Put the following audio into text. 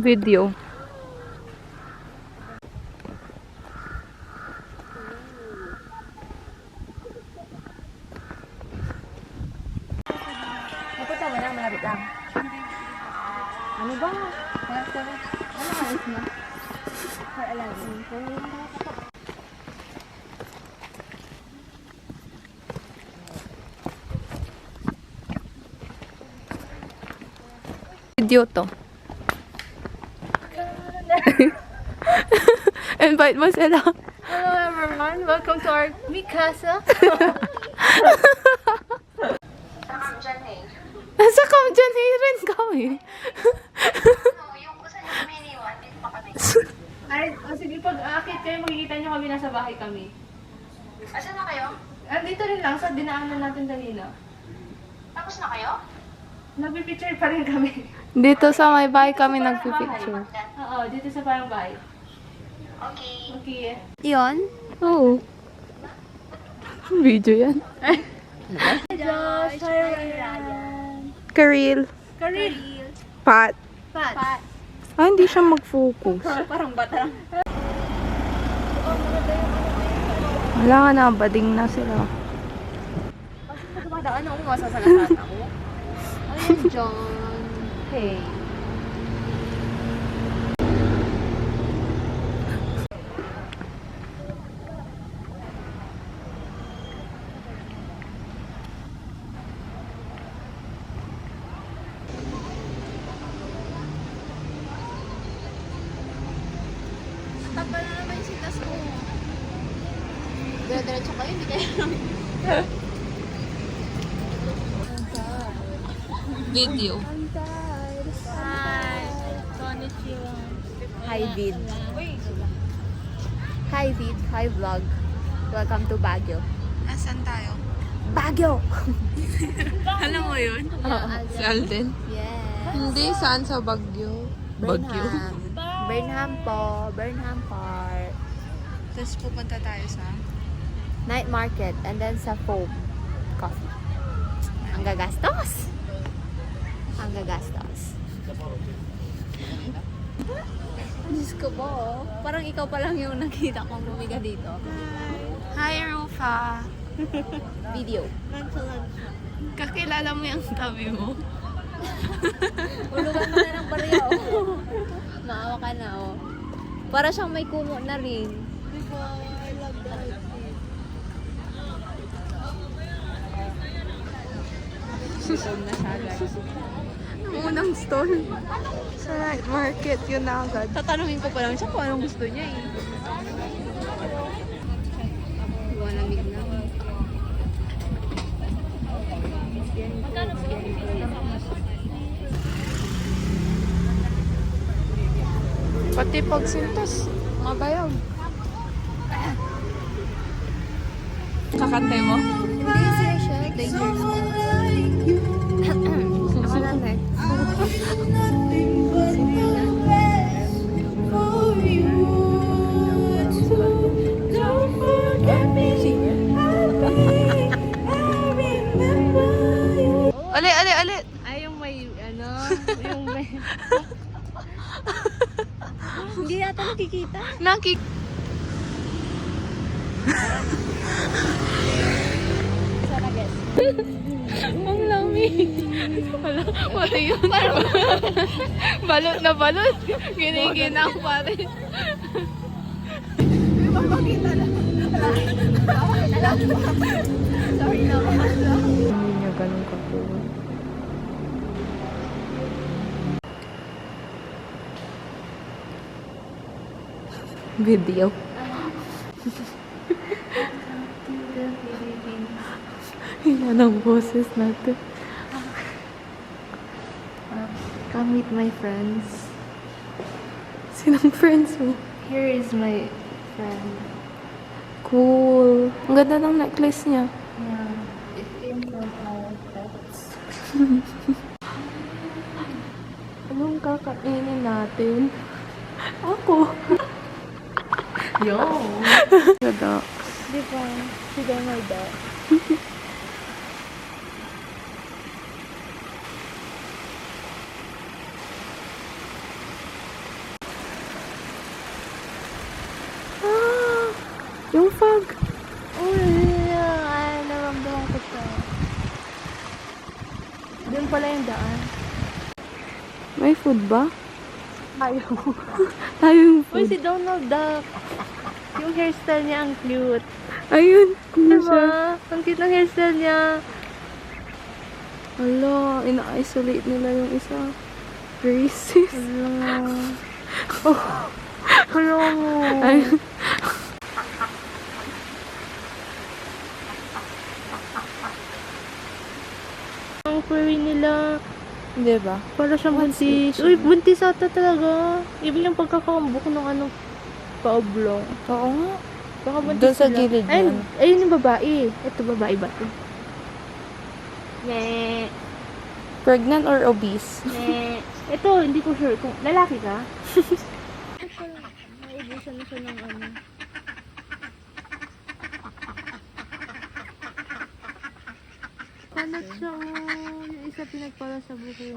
Video. Napunta mo na, malapit lang. Ano ba? Ano ayos mo? For 11. Video to. Invite mo sila. Hello everyone, welcome to our Mikasa. Nasa ka dyan, rin kami. Ay, sige, pag aakit kayo, makikita nyo kami, nasa bahay kami. Asan na kayo? Dito rin lang, sa dinaanan natin kanina. Tapos na kayo? Nagpipicture pa rin kami. Dito sa may bahay kami nagpipicture. Oo, dito sa parang bahay. Okay. Okay. Yon? Oo. Video yan. Josh, hi Ryan. Karil. Karil. Pat. Pat. Ah, hindi siya mag-focus. Parang bata. Wala nga na, bading na sila. Pag dumadaan ako, masasagasaan ako. Ayun, John. Hey. Tagal na naman yung sitas ko. Dire-diretso kayo, hindi kayo. Video. Hi. Konnichiwa. Hi, Vid. Hi, Vid. Hi, vlog. Welcome to Baguio. Asan tayo? Baguio! Alam mo yun? Si Alden? Yes. Hindi, saan sa Baguio? Burnham. Burnham po. Burnham Park. Tapos pupunta tayo sa... Night market. And then sa Foam Coffee. Ang gagastos. Ang gagastos. Diyos ko po. Parang ikaw pa lang yung nakita kong bumiga dito. Hi, Rufa. Video. Kakilala mo yung tabi mo? Ulugan mo na ng barya, oh. Maawa ka na, oh. Para siyang may kumo na rin. I love that. Ang unang stall. Sa night market, yun na agad. Tatanungin ko pa lang siya kung anong gusto niya, eh. Malamig na. Pati pagsintas, mabayaw. Kakantay mo? Hindi sila siya. Dangerous. Ako lang, eh. Ali. Ay, yung may, ano, yung may... Hindi yata nakikita. Sana guess. Ang lamig. Wala, pati yun. Balot na balot. Giniginang pa rin. Sorry na. Hindi niya ganun kapuha. Video. Yan ang boses natin. Come meet my friends. Sinong friends mo? Here is my friend. Cool. Ang ganda ng necklace niya. Yeah. It came from our pets. Anong kakainin natin? Ako. Yo! Ganda. Di ba? Sige, my dad. Yung fog. Ay, naramdaman ko siya. Doon pala yung daan. May food ba? Ayaw. Tayo yung Uy, food. si Donald Duck. Yung hairstyle niya ang cute. Ayun. Ano siya? Diba? Ang cute ng hairstyle niya. Hala, ina-isolate nila yung isa. Racist. Hello mo. Ay, Ang furry nila. di ba? Para siyang What's buntis. it? Uy, buntis ata talaga. Iba yung pagkakambok ng ano, paoblong. Oo nga. Baka buntis Doon sa sila. gilid Ayun, yan. ayun yung babae. Ito babae ba ito? Ne. Pregnant or obese? Ne. Ito, hindi ko sure kung lalaki ka. Naubusan na siya ng ano. Kalat siya, oh. Yung isa pinagpala sa buko.